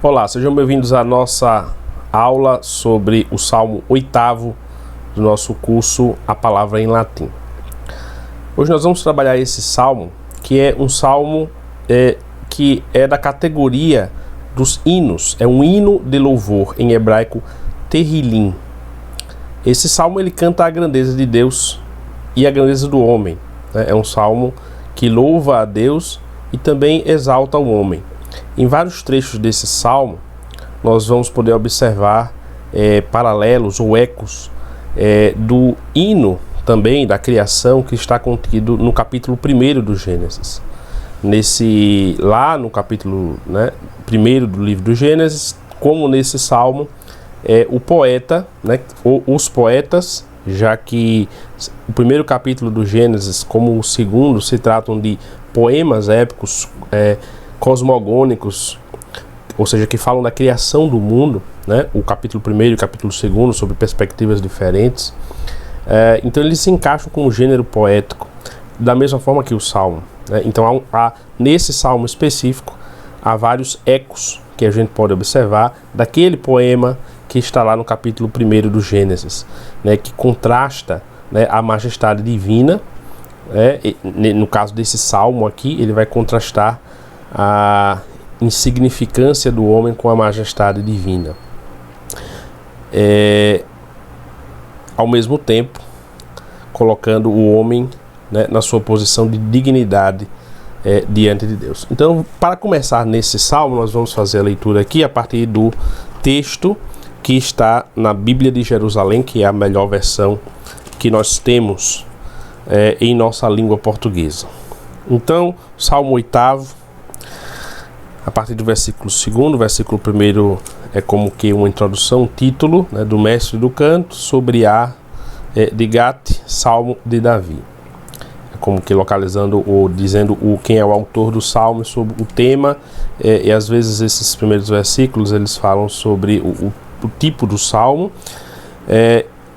Olá, sejam bem-vindos à nossa aula sobre o Salmo 8º do nosso curso A Palavra em Latim. Hoje nós vamos trabalhar esse salmo, que é um salmo que é da categoria dos hinos, é um hino de louvor, em hebraico Tehillim. Esse salmo ele canta a grandeza de Deus e a grandeza do homem, né? É um salmo que louva a Deus e também exalta o homem. Em vários trechos desse salmo, nós vamos poder observar paralelos ou ecos do hino também da criação que está contido no capítulo 1 do Gênesis. Lá no capítulo 1 do livro do Gênesis, como nesse salmo, o poeta, ou os poetas, já que o primeiro capítulo do Gênesis, como o segundo, se tratam de poemas épicos cosmogônicos, ou seja, que falam da criação do mundo, né? O capítulo 1 e o capítulo 2 sobre perspectivas diferentes. Então eles se encaixam com o gênero poético da mesma forma que o salmo, né? Então nesse salmo específico há vários ecos que a gente pode observar daquele poema que está lá no capítulo 1 do Gênesis, né? Que contrasta, né, a majestade divina. No caso desse salmo aqui, ele vai contrastar a insignificância do homem com a majestade divina, ao mesmo tempo colocando o homem, né, na sua posição de dignidade diante de Deus. Então, para começar nesse salmo, nós vamos fazer a leitura aqui a partir do texto que está na Bíblia de Jerusalém, que é a melhor versão que nós temos em nossa língua portuguesa. Então, Salmo 8º, a partir do versículo 2º, o versículo 1º é como que uma introdução, um título, né, do mestre do canto, sobre de Gat, Salmo de Davi. É como que localizando ou dizendo quem é o autor do salmo, sobre o tema, e às vezes esses primeiros versículos eles falam sobre o tipo do salmo,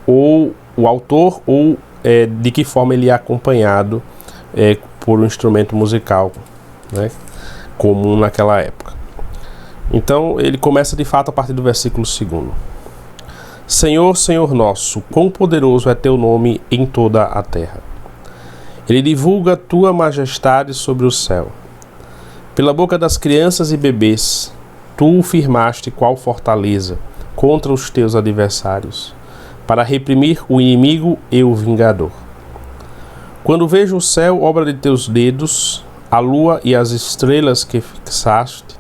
ou o autor, ou de que forma ele é acompanhado por um instrumento musical, né, comum naquela época. Então ele começa de fato a partir do versículo 2º. Senhor, Senhor nosso, quão poderoso é teu nome em toda a terra. Ele divulga tua majestade sobre o céu. Pela boca das crianças e bebês, tu o firmaste qual fortaleza contra os teus adversários, para reprimir o inimigo e o vingador. Quando vejo o céu, obra de teus dedos, a lua e as estrelas que fixaste,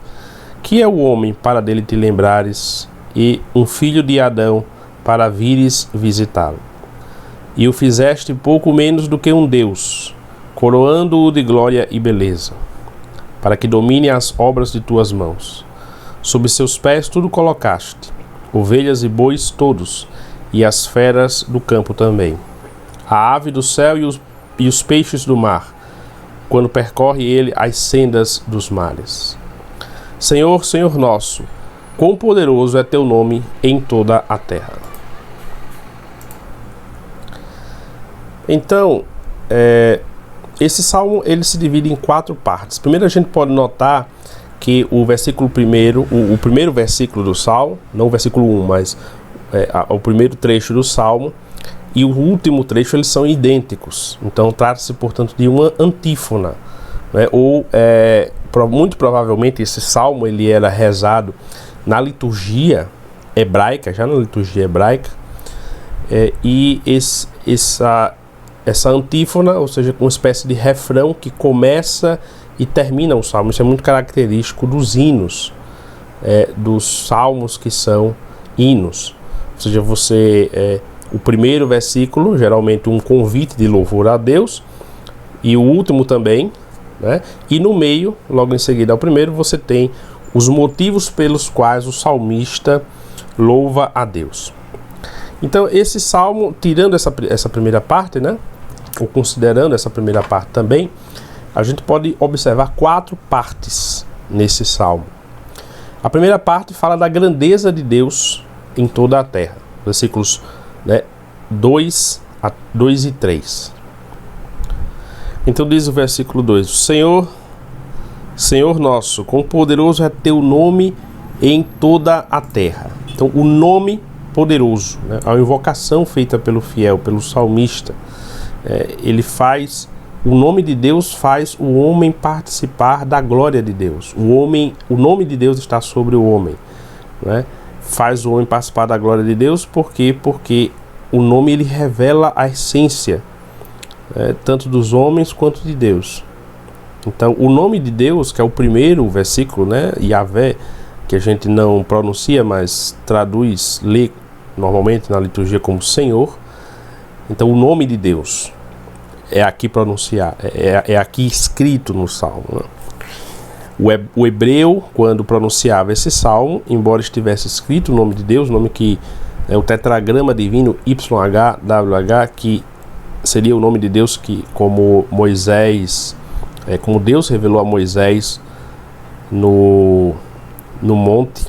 que é o homem para dele te lembrares, e um filho de Adão para vires visitá-lo. E o fizeste pouco menos do que um Deus, coroando-o de glória e beleza, para que domine as obras de tuas mãos. Sob seus pés tudo colocaste, ovelhas e bois todos, e as feras do campo também, a ave do céu e os peixes do mar, quando percorre ele as sendas dos mares. Senhor, Senhor nosso, quão poderoso é teu nome em toda a terra. Então, esse salmo ele se divide em 4 partes. Primeiro a gente pode notar que o versículo o primeiro versículo do salmo, não o versículo 1, mas o primeiro trecho do salmo e o último trecho eles são idênticos. Então trata-se, portanto, de uma antífona, né? Muito provavelmente esse salmo ele era rezado na liturgia hebraica, já na liturgia hebraica, e essa antífona, ou seja, uma espécie de refrão que começa e termina o salmo. Isso é muito característico dos hinos, dos salmos que são hinos. Ou seja, o primeiro versículo, geralmente um convite de louvor a Deus, e o último também, né? E no meio, logo em seguida ao primeiro, você tem os motivos pelos quais o salmista louva a Deus. Então esse salmo, tirando essa primeira parte, né, ou considerando essa primeira parte também, a gente pode observar 4 partes nesse salmo. A primeira parte fala da grandeza de Deus em toda a terra, versículos 2 e 3. Então diz o versículo 2: Senhor, Senhor nosso, quão poderoso é teu nome em toda a terra. Então, o nome poderoso, né? A invocação feita pelo fiel, pelo salmista, ele faz, o nome de Deus faz o homem participar da glória de Deus. O nome de Deus está sobre o homem, né? Faz o homem participar da glória de Deus, por quê? Porque o nome ele revela a essência, tanto dos homens quanto de Deus. Então, o nome de Deus, que é o primeiro versículo, né, Yahvé, que a gente não pronuncia, mas traduz, lê normalmente na liturgia como Senhor. Então, o nome de Deus é aqui pronunciado, é aqui escrito no Salmo, né? O hebreu, quando pronunciava esse salmo, embora estivesse escrito o nome de Deus, o nome que é o tetragrama divino YHWH, que seria o nome de Deus que, como Moisés, como Deus revelou a Moisés no monte,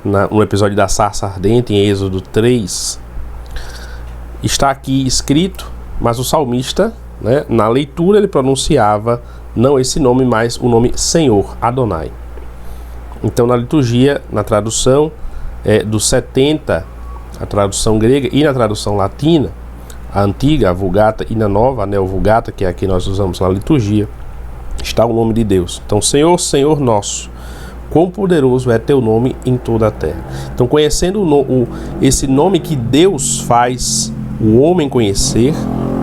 no episódio da sarça ardente, em Êxodo 3, está aqui escrito, mas o salmista, né, na leitura ele pronunciava não esse nome, mas o nome Senhor, Adonai. Então, na liturgia, na tradução dos 70, a tradução grega, e na tradução latina, a antiga, a Vulgata, e na nova, a Neo-Vulgata, que é a que nós usamos na liturgia, está o nome de Deus. Então, Senhor, Senhor nosso, quão poderoso é teu nome em toda a terra. Então, conhecendo esse nome que Deus faz o homem conhecer,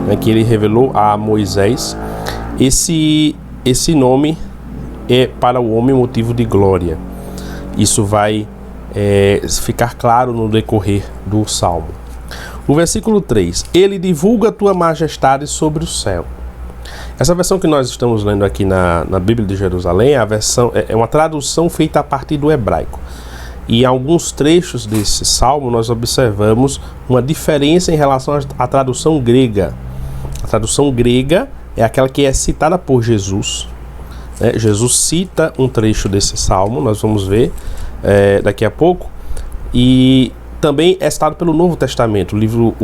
né, que ele revelou a Moisés, esse nome é para o homem motivo de glória. Isso vai ficar claro no decorrer do Salmo. O versículo 3: Ele divulga a tua majestade sobre o céu. Essa versão que nós estamos lendo aqui na Bíblia de Jerusalém, a versão é uma tradução feita a partir do hebraico. E em alguns trechos desse salmo nós observamos uma diferença em relação à tradução grega. A tradução grega é aquela que é citada por Jesus. Jesus cita um trecho desse salmo, nós vamos ver daqui a pouco. E também é citado pelo Novo Testamento, o livro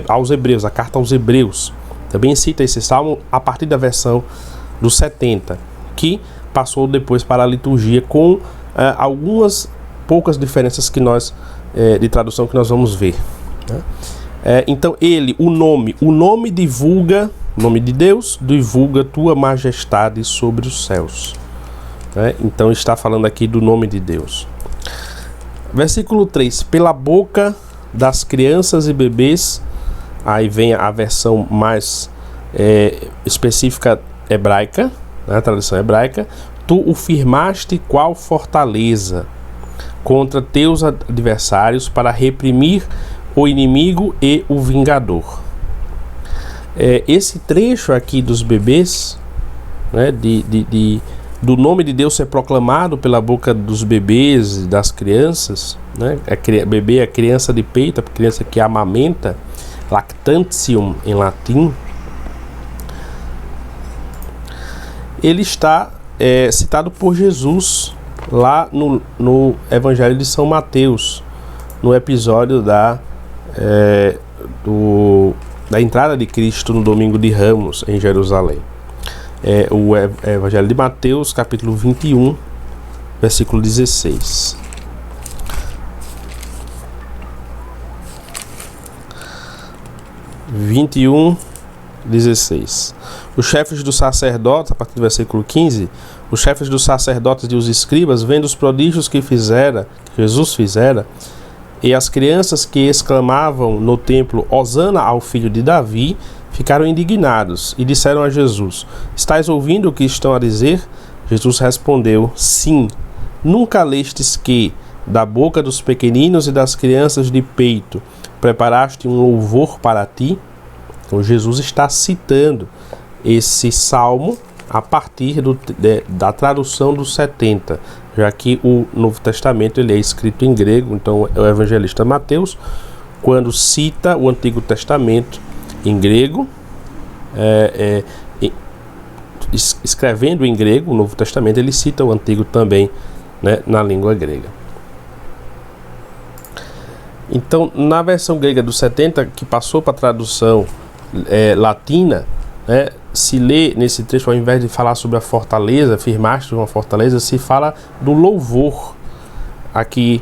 aos Hebreus, a carta aos Hebreus. Também cita esse salmo a partir da versão dos 70, que passou depois para a liturgia com algumas poucas diferenças que de tradução que nós vamos ver, né? Então o nome divulga, o nome de Deus divulga tua majestade sobre os céus, né? Então está falando aqui do nome de Deus. Versículo 3: Pela boca das crianças e bebês. Aí vem a versão mais específica hebraica, né, a tradução hebraica. Tu o firmaste qual fortaleza contra teus adversários para reprimir o inimigo e o vingador. Esse trecho aqui dos bebês, né, do nome de Deus ser proclamado pela boca dos bebês e das crianças, né? Bebê é criança de peito, a criança que amamenta, lactantium em latim. Ele está citado por Jesus lá no Evangelho de São Mateus, no episódio da entrada de Cristo no domingo de Ramos em Jerusalém. O Evangelho de Mateus, capítulo 21, versículo 16. Os chefes dos sacerdotes, a partir do versículo 15, os chefes dos sacerdotes e os escribas, vendo os prodígios que Jesus fizera, e as crianças que exclamavam no templo, Hosana ao filho de Davi, ficaram indignados e disseram a Jesus: Estás ouvindo o que estão a dizer? Jesus respondeu: Sim. Nunca lestes que, da boca dos pequeninos e das crianças de peito, preparaste um louvor para ti? Então Jesus está citando esse salmo a partir da tradução dos 70, já que o Novo Testamento ele é escrito em grego. Então o evangelista Mateus, quando cita o Antigo Testamento em grego, escrevendo em grego o Novo Testamento, ele cita o Antigo também, né, na língua grega. Então, na versão grega dos 70, que passou para a tradução latina, né, se lê nesse trecho, ao invés de falar sobre a fortaleza, firmaste uma fortaleza, se fala do louvor. Aqui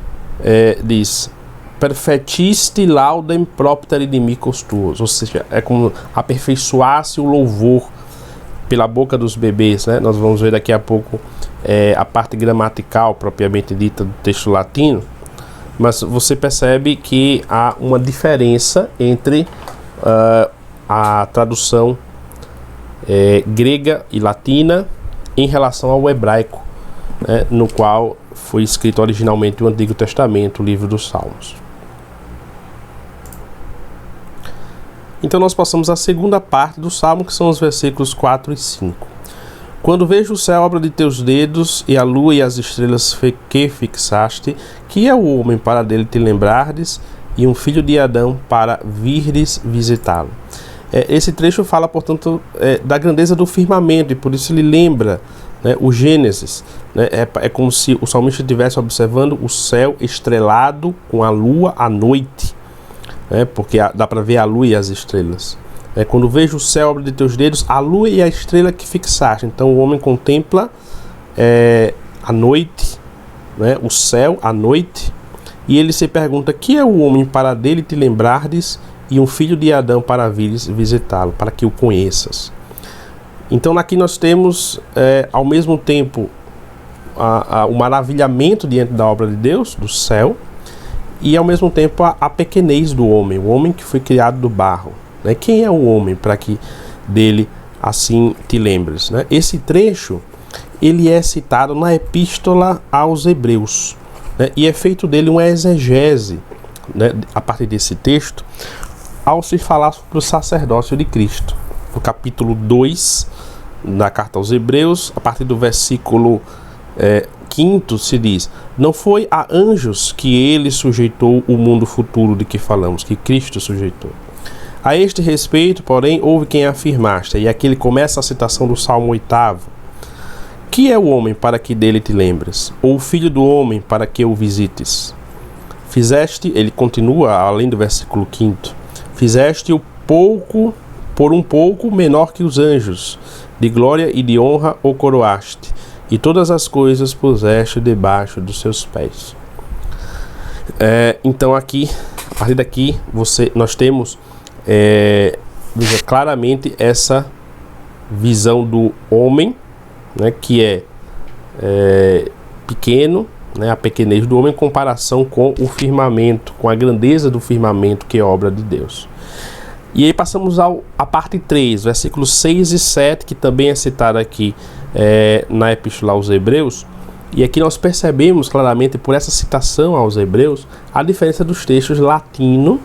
diz: perfectiste laudem propter inimicos tuos, ou seja, é como aperfeiçoasse o louvor pela boca dos bebês, né? Nós vamos ver daqui a pouco a parte gramatical propriamente dita do texto latino, mas você percebe que há uma diferença entre a tradução grega e latina em relação ao hebraico, né, no qual foi escrito originalmente o Antigo Testamento, o livro dos Salmos. Então nós passamos à segunda parte do Salmo, que são os versículos 4 e 5. Quando vejo o céu, obra de teus dedos, e a lua e as estrelas que fixaste, que é o homem para dele te lembrardes, e um filho de Adão para virdes visitá-lo. Esse trecho fala, portanto, da grandeza do firmamento, e por isso ele lembra, né, o Gênesis, né? É como se o salmista estivesse observando o céu estrelado com a lua à noite, né? Porque dá para ver a lua e as estrelas. Quando vejo o céu, obra de teus dedos, a lua e a estrela que fixaste. Então o homem contempla a noite, né, o céu à noite, e ele se pergunta: que é o homem para dele te lembrardes, e um filho de Adão para vires visitá-lo, para que o conheças. Então aqui nós temos ao mesmo tempo o maravilhamento diante da obra de Deus, do céu, e ao mesmo tempo a pequenez do homem, o homem que foi criado do barro, né? Quem é o homem para que dele assim te lembres, né? Esse trecho ele é citado na Epístola aos Hebreus, né? E é feito dele uma exegese, né, a partir desse texto, ao se falar sobre o sacerdócio de Cristo. No capítulo 2 da carta aos Hebreus, a partir do versículo 5 se diz: não foi a anjos que ele sujeitou o mundo futuro de que falamos, que Cristo sujeitou. A este respeito, porém, houve quem afirmaste, e aqui ele começa a citação do Salmo 8º: que é o homem para que dele te lembres, ou o filho do homem para que o visites? Fizeste, ele continua além do versículo 5, fizeste o pouco por um pouco menor que os anjos, de glória e de honra o coroaste, e todas as coisas puseste debaixo dos seus pés. Então aqui, a partir daqui, nós temos claramente essa visão do homem, né, que é pequeno, né, a pequenez do homem em comparação com o firmamento, com a grandeza do firmamento, que é obra de Deus. E aí passamos à parte 3, versículos 6 e 7, que também é citado aqui na Epístola aos Hebreus. E aqui nós percebemos claramente, por essa citação aos Hebreus, a diferença dos textos latino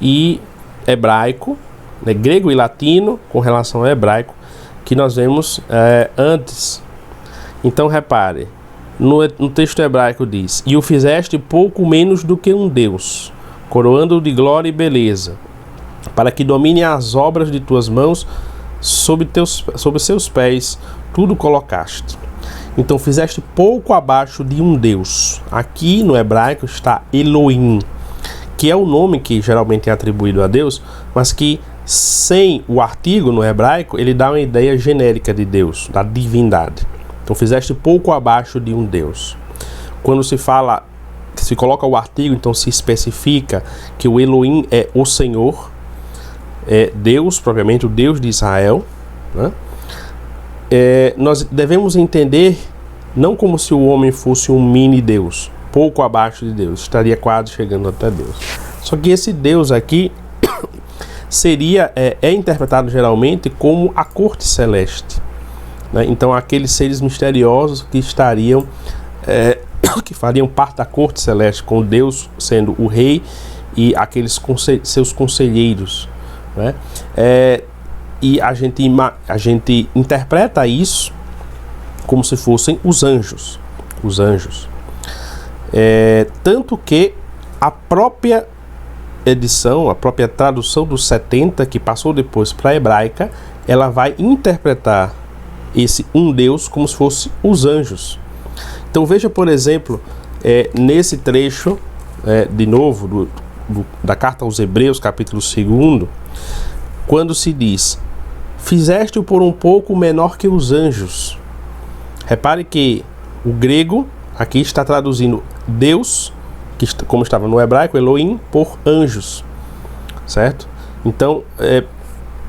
e hebraico, né, grego e latino com relação ao hebraico, que nós vemos antes. Então repare, no texto hebraico diz: e o fizeste pouco menos do que um Deus, coroando-o de glória e beleza, para que domine as obras de tuas mãos, sob seus pés tudo colocaste. Então fizeste pouco abaixo de um Deus. Aqui no hebraico está Elohim, que é o nome que geralmente é atribuído a Deus, mas que sem o artigo no hebraico ele dá uma ideia genérica de Deus, da divindade. Então fizeste pouco abaixo de um Deus. Quando se coloca o artigo, então se especifica que o Elohim é o Senhor, Deus, propriamente o Deus de Israel, né? Nós devemos entender não como se o homem fosse um mini Deus, pouco abaixo de Deus, estaria quase chegando até Deus. Só que esse Deus aqui é interpretado geralmente como a corte celeste, né? Então aqueles seres misteriosos que estariam que fariam parte da corte celeste, com Deus sendo o rei e aqueles seus conselheiros, né? E a gente interpreta isso como se fossem os anjos. Tanto que a própria edição, a própria tradução dos 70, que passou depois para a hebraica, ela vai interpretar esse um Deus como se fosse os anjos. Então veja, por exemplo, nesse trecho, de novo, da carta aos Hebreus, capítulo 2, quando se diz: fizeste-o por um pouco menor que os anjos. Repare que o grego aqui está traduzindo Deus, como estava no hebraico, Elohim, por anjos, certo? Então,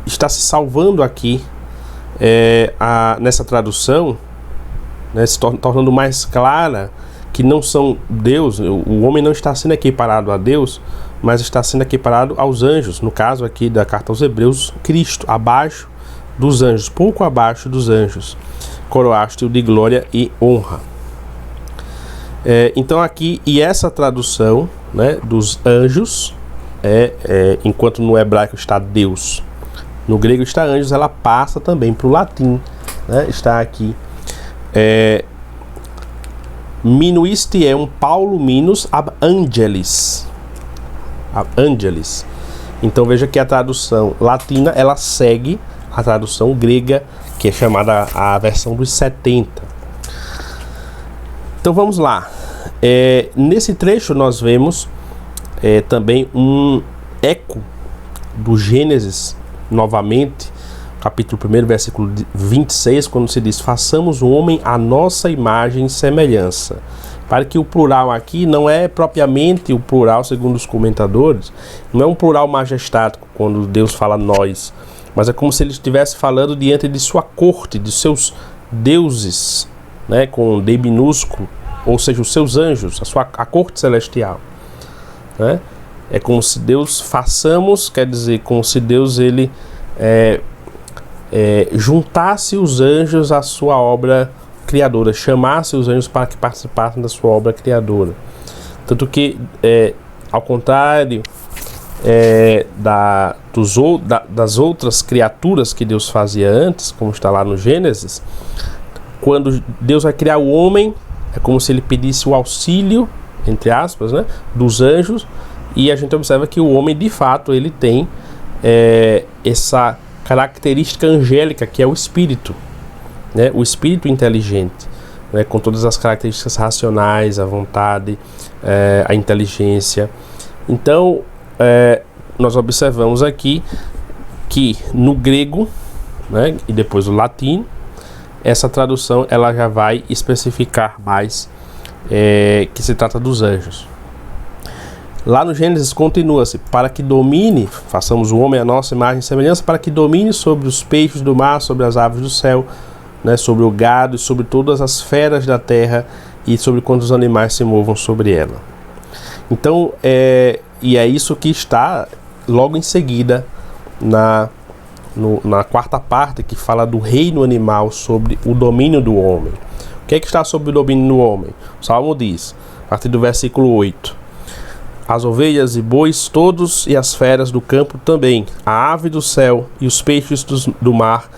está se salvando aqui nessa tradução, né, se tornando mais clara que não são Deus, o homem não está sendo equiparado a Deus, mas está sendo equiparado aos anjos. No caso aqui da carta aos Hebreus, Cristo, abaixo dos anjos, pouco abaixo dos anjos, coroaste-o de glória e honra. Então aqui, e essa tradução, né, dos anjos, enquanto no hebraico está Deus, no grego está anjos, ela passa também para o latim, né, está aqui minuistium Paulo minus ab angelis. Então veja que a tradução latina, ela segue a tradução grega, que é chamada a versão dos 70. Então vamos lá. Nesse trecho nós vemos também um eco do Gênesis, novamente, capítulo 1, versículo 26, quando se diz: façamos o homem à nossa imagem e semelhança. Para que o plural aqui não é propriamente o plural, segundo os comentadores, não é um plural majestático, quando Deus fala nós, mas é como se ele estivesse falando diante de sua corte, de seus deuses, né, com D minúsculo, ou seja, os seus anjos, a corte celestial, né? É como se Deus façamos, quer dizer, como se Deus ele juntasse os anjos à sua obra criadora, chamasse os anjos para que participassem da sua obra criadora. Tanto que, ao contrário das outras criaturas que Deus fazia antes, como está lá no Gênesis, quando Deus vai criar o homem, é como se ele pedisse o auxílio, entre aspas, né, dos anjos, e a gente observa que o homem, de fato, ele tem essa característica angélica, que é o espírito, né, o espírito inteligente, né, com todas as características racionais, a vontade, a inteligência. Então, nós observamos aqui que no grego, né, e depois o latim, essa tradução ela já vai especificar mais que se trata dos anjos. Lá no Gênesis continua-se: para que domine, façamos o homem à nossa imagem e semelhança, para que domine sobre os peixes do mar, sobre as aves do céu, né, sobre o gado e sobre todas as feras da terra e sobre quantos animais se movam sobre ela. Então, e é isso que está logo em seguida na quarta parte, que fala do reino animal sobre o domínio do homem. O que é que está sobre o domínio do homem? O Salmo diz, a partir do versículo 8: as ovelhas e bois todos e as feras do campo também, a ave do céu e os peixes do mar,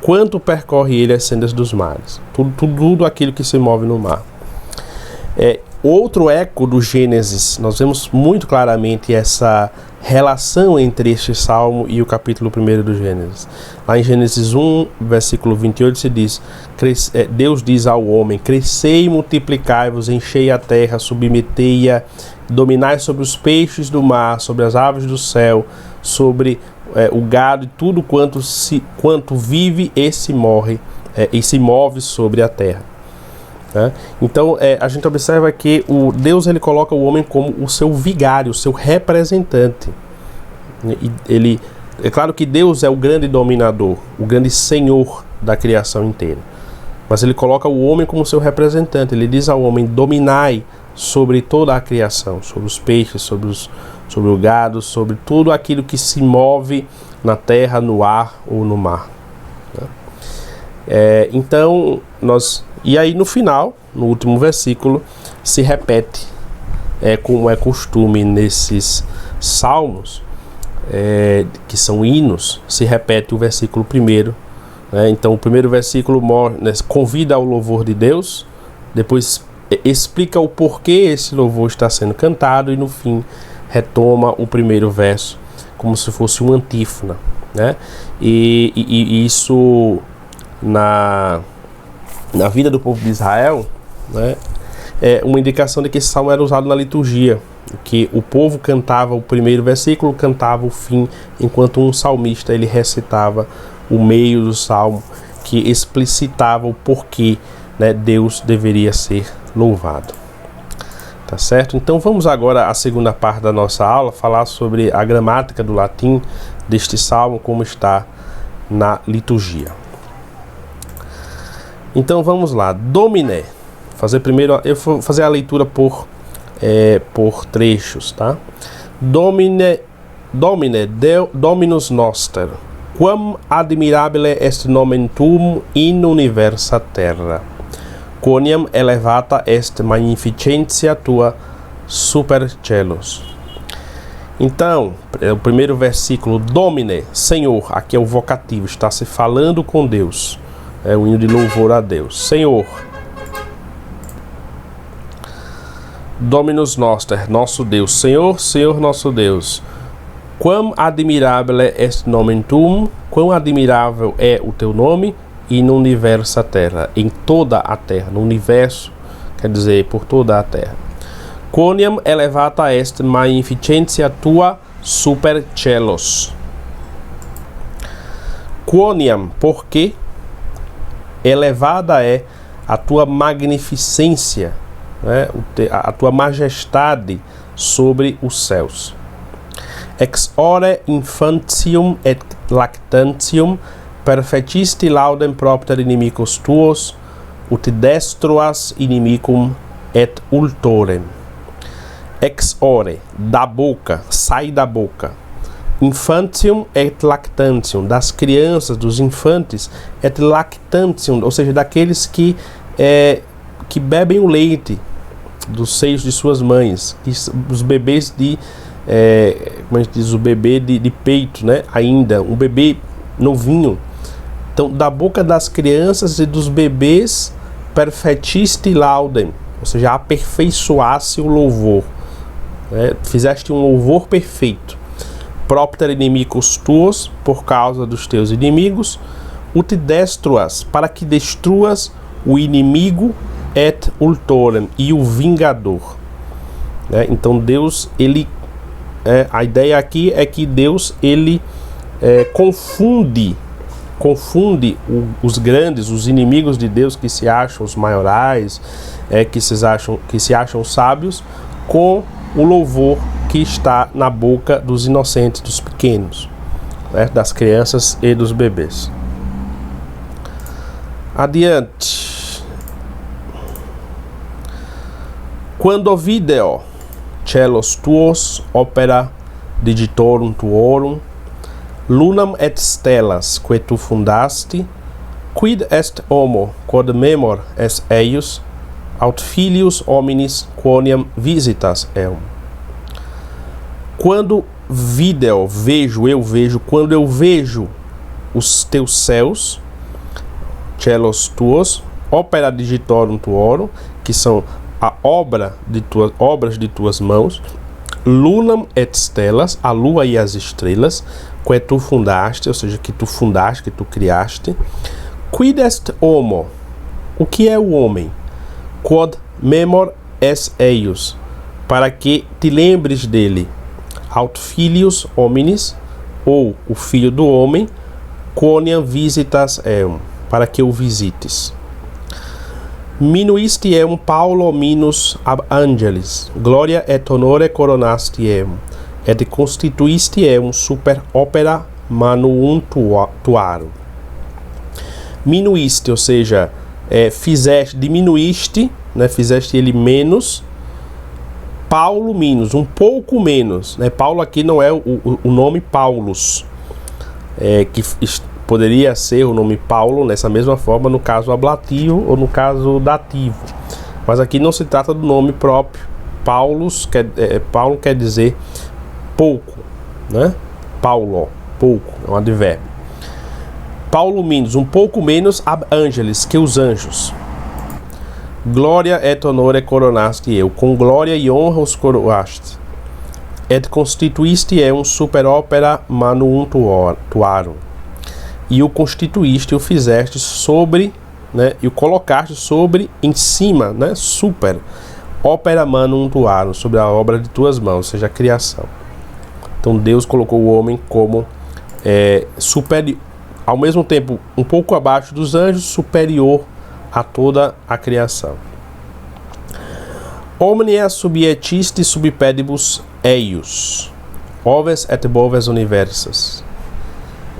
quanto percorre ele as sendas dos mares. Tudo aquilo que se move no mar. Outro eco do Gênesis, nós vemos muito claramente essa relação entre este salmo e o capítulo 1 do Gênesis. Lá em Gênesis 1, versículo 28, se diz: Deus diz ao homem: crescei e multiplicai-vos, enchei a terra, submetei-a, dominai sobre os peixes do mar, sobre as aves do céu, sobre o gado e tudo quanto vive e se move sobre a terra. Então a gente observa que Deus ele coloca o homem como o seu vigário, o seu representante. É claro que Deus é o grande dominador, o grande senhor da criação inteira, mas ele coloca o homem como seu representante. Ele diz ao homem: dominai sobre toda a criação, sobre os peixes, sobre o gado, sobre tudo aquilo que se move na terra, no ar ou no mar. Então e aí no final, no último versículo, se repete, como é costume nesses salmos, que são hinos, se repete o versículo 1. Então o primeiro versículo convida ao louvor de Deus, depois explica o porquê esse louvor está sendo cantado, e no fim retoma o primeiro verso como se fosse uma antífona, né? E isso na vida do povo de Israel, né, é uma indicação de que esse salmo era usado na liturgia, que o povo cantava o primeiro versículo, cantava o fim, enquanto um salmista ele recitava o meio do salmo que explicitava o porquê, né, Deus deveria ser louvado. Tá certo? Então vamos agora à segunda parte da nossa aula, falar sobre a gramática do latim deste salmo, como está na liturgia. Então vamos lá. Domine. Eu vou fazer a leitura por trechos, tá? Domine, Dominus noster, quam admirabile est nomen tuum in universa terra, quoniam elevata est magnificentia tua super celos. Então, o primeiro versículo, Domine, Senhor, aqui é o vocativo, está se falando com Deus, é o hino de louvor a Deus. Senhor, Dominus noster, nosso Deus. Senhor, Senhor nosso Deus. Quam admirabile est nomen tuum, quão admirável é o teu nome, e no universo a terra, em toda a terra, no universo, quer dizer, por toda a terra. Quoniam elevata est magnificentia tua super celos. Quoniam, porque elevada é a tua magnificência, né, a tua majestade sobre os céus. Ex ore infantium et lactantium perfectisti laudem propter inimicos tuos, ut destruas inimicum et ultorem. Ex ore, da boca, sai da boca. Infantium et lactantium, das crianças, dos infantes, et lactantium, ou seja, daqueles que bebem o leite dos seios de suas mães, os bebês como a gente diz, o bebê de peito, né? Ainda, um bebê novinho. Então, da boca das crianças e dos bebês, perfectisti laudem, ou seja, aperfeiçoasse o louvor, né? Fizeste um louvor perfeito. Propter inimicos tuos, por causa dos teus inimigos, ut destruas, para que destruas o inimigo et ultorem, e o vingador, né? Então Deus, a ideia aqui é que Deus, confunde os grandes, os inimigos de Deus, que se acham os maiorais, que se acham sábios, com o louvor que está na boca dos inocentes, dos pequenos, né? Das crianças e dos bebês. Adiante. Quando video celos tuos opera digitorum tuorum, lunam et stellas que tu fundaste, quid est homo quod memor es eius, aut filius hominis quoniam visitas eum. Quando quando eu vejo os teus céus, celos tuos, opera digitorum tuorum, que são a obras de tuas mãos, lunam et stellas, a lua e as estrelas, que tu fundaste, ou seja, que tu fundaste, que tu criaste. Quid est homo, o que é o homem? Quod memor es eius, para que te lembres dele. Aut filius hominis, ou o filho do homem, quoniam visitas eum, para que o visites. Minuisti eum Paulo minus ab angelis, gloria et honore coronasti eum, et constituisti eum super opera manuum tuarum. Minuisti, ou seja, diminuíste, né, fizeste ele menos, Paulo minus, um pouco menos, né? Paulo aqui não é o nome Paulus, que poderia ser o nome Paulo nessa mesma forma no caso ablativo ou no caso dativo, mas aqui não se trata do nome próprio. Paulo quer dizer pouco, né? Paulo, pouco, é um advérbio. Paulo minus, um pouco menos ab angelis, que os anjos. Glória et honore coronaste eu, com glória e honra os coroaste. Et constituíste eum super opera manuum tuarum. E o constituíste, o fizeste sobre, né, e o colocaste sobre, em cima, né, super, opera manuum tuarum, sobre a obra de tuas mãos, ou seja, a criação. Então Deus colocou o homem como ao mesmo tempo um pouco abaixo dos anjos, superior a toda a criação. Omnia subiectisti subpedibus eius, oves et boves universas,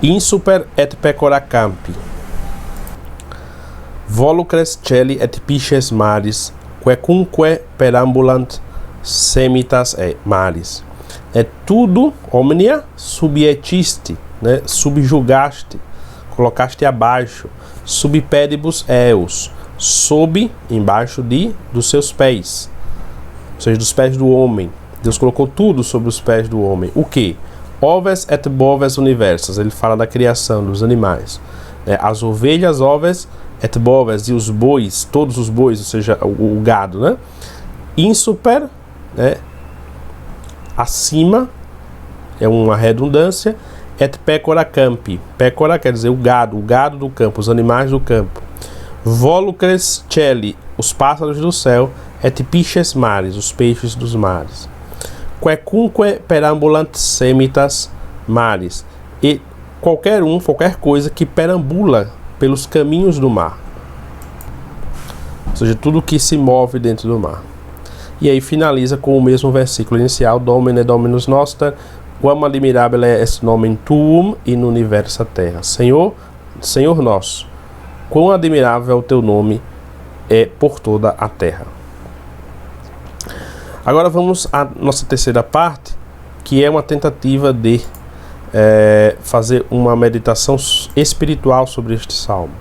insuper et pecora campi, volucres celi et pisces maris, quecunque perambulant semitas maris. É tudo, omnia subiectisti, né? Subjugaste, colocaste abaixo, subpedibus eius, sob, embaixo dos seus pés, ou seja, dos pés do homem. Deus colocou tudo sobre os pés do homem. O que? Oves et boves universas. Ele fala da criação dos animais. As ovelhas, oves et boves, e os bois, todos os bois, ou seja, o gado, né? Insuper, né? Acima, é uma redundância. Et pecora campi. Pecora quer dizer o gado do campo, os animais do campo. Volucres celi, os pássaros do céu. Et pisces maris, os peixes dos mares. Quecunque perambulant semitas maris, e qualquer coisa que perambula pelos caminhos do mar, ou seja, tudo que se move dentro do mar. E aí finaliza com o mesmo versículo inicial: Domine Dominus Noster, quam admirabile est nomen tuum in universa terra. Senhor nosso, quão admirável é o teu nome por toda a terra. Agora vamos à nossa terceira parte, que é uma tentativa de fazer uma meditação espiritual sobre este salmo.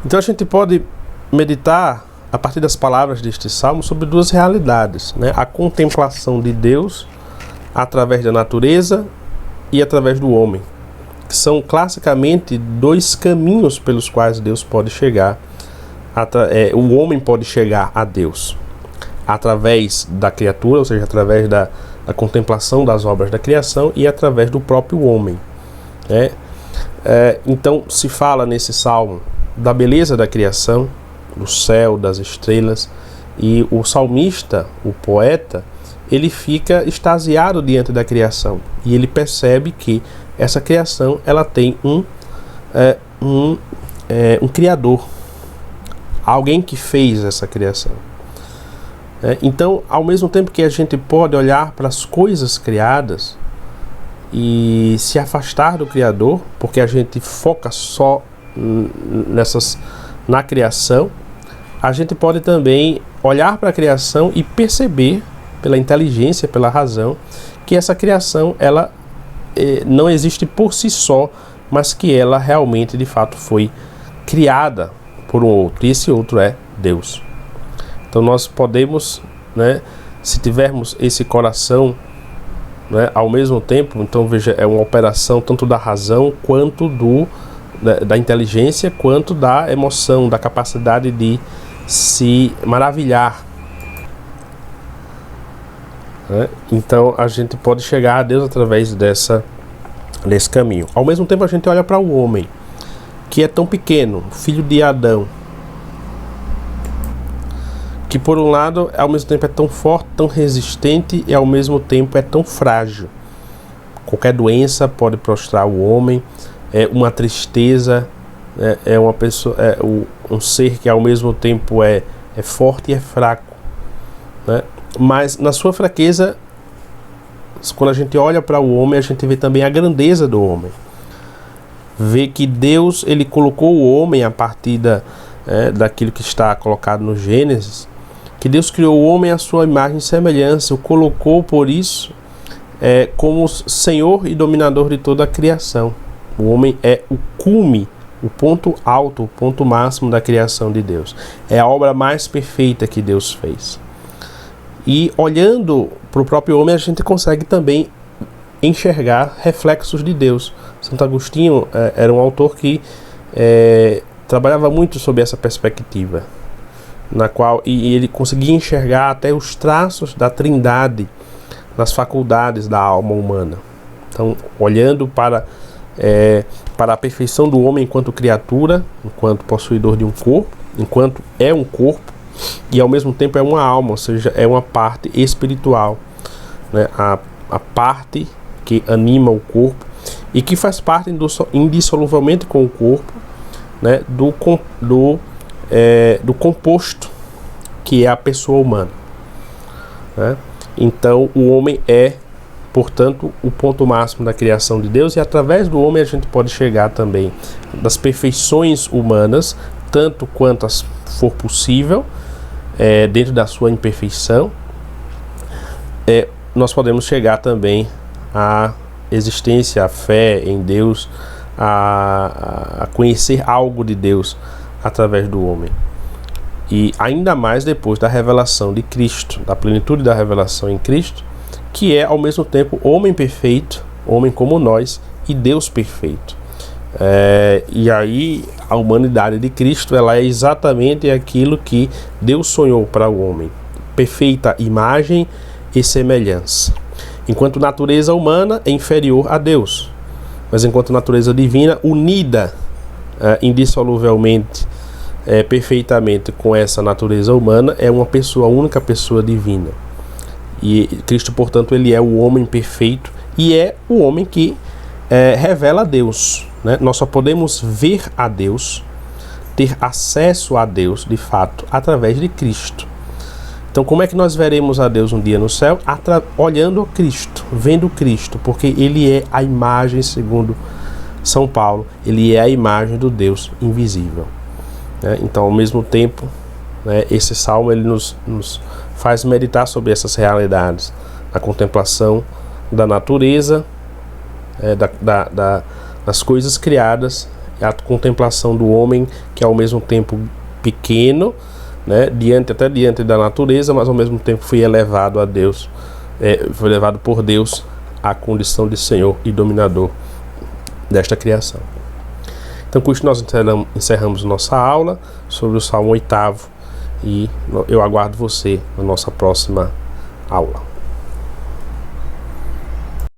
Então a gente pode meditar a partir das palavras deste salmo sobre duas realidades, né? A contemplação de Deus através da natureza e através do homem, que são classicamente dois caminhos pelos quais Deus pode chegar, o homem pode chegar a Deus. Através da criatura, ou seja, através da contemplação das obras da criação, e através do próprio homem, né? Então se fala nesse salmo da beleza da criação, do céu, das estrelas, e o salmista, o poeta, ele fica extasiado diante da criação, e ele percebe que essa criação ela tem um criador, alguém que fez essa criação. Então, ao mesmo tempo que a gente pode olhar para as coisas criadas e se afastar do Criador, porque a gente foca só na criação, a gente pode também olhar para a criação e perceber, pela inteligência, pela razão, que essa criação ela não existe por si só, mas que ela realmente, de fato, foi criada por um outro, e esse outro é Deus. Então nós podemos, né, se tivermos esse coração, né, ao mesmo tempo, então veja, é uma operação tanto da razão quanto da inteligência, quanto da emoção, da capacidade de se maravilhar, né? Então a gente pode chegar a Deus através desse caminho. Ao mesmo tempo a gente olha para o homem, que é tão pequeno, filho de Adão, que por um lado ao mesmo tempo é tão forte, tão resistente, e ao mesmo tempo é tão frágil. Qualquer doença pode prostrar o homem, uma tristeza, é uma pessoa, um ser que ao mesmo tempo é forte e é fraco, né? Mas na sua fraqueza, quando a gente olha para o homem, a gente vê também a grandeza do homem, vê que Deus ele colocou o homem a partir daquilo que está colocado no Gênesis, que Deus criou o homem à sua imagem e semelhança, o colocou por isso como Senhor e dominador de toda a criação. O homem é o cume, o ponto alto, o ponto máximo da criação de Deus. É a obra mais perfeita que Deus fez. E olhando para o próprio homem, a gente consegue também enxergar reflexos de Deus. Santo Agostinho era um autor que trabalhava muito sobre essa perspectiva, na qual e ele conseguia enxergar até os traços da trindade nas faculdades da alma humana. Então, olhando para a perfeição do homem enquanto criatura, enquanto possuidor de um corpo, enquanto é um corpo, e ao mesmo tempo é uma alma, ou seja, é uma parte espiritual, né? A parte que anima o corpo, e que faz parte indissoluvelmente com o corpo, né, do composto que é a pessoa humana, né? Então o homem é, portanto, o ponto máximo da criação de Deus, e através do homem a gente pode chegar também das perfeições humanas, tanto quanto for possível, dentro da sua imperfeição. Nós podemos chegar também à existência, à fé em Deus, a conhecer algo de Deus através do homem. E ainda mais depois da revelação de Cristo, da plenitude da revelação em Cristo, que é ao mesmo tempo homem perfeito, homem como nós, e Deus perfeito. E aí a humanidade de Cristo, ela é exatamente aquilo que Deus sonhou para o homem: perfeita imagem e semelhança. Enquanto natureza humana é inferior a Deus, mas enquanto natureza divina, unida indissoluvelmente, perfeitamente com essa natureza humana, é uma pessoa, a única pessoa divina. E Cristo, portanto, ele é o homem perfeito e é o homem que revela a Deus, né? Nós só podemos ver a Deus, ter acesso a Deus, de fato, através de Cristo. Então, como é que nós veremos a Deus um dia no céu? Olhando Cristo, vendo Cristo, porque ele é a imagem, segundo São Paulo, ele é a imagem do Deus invisível. Então, ao mesmo tempo, esse salmo ele nos faz meditar sobre essas realidades, a contemplação da natureza, das coisas criadas, a contemplação do homem, que é ao mesmo tempo pequeno, até diante da natureza, mas ao mesmo tempo foi elevado a Deus, foi levado por Deus à condição de Senhor e dominador desta criação. Então, com isso nós encerramos nossa aula sobre o Salmo 8º, e eu aguardo você na nossa próxima aula.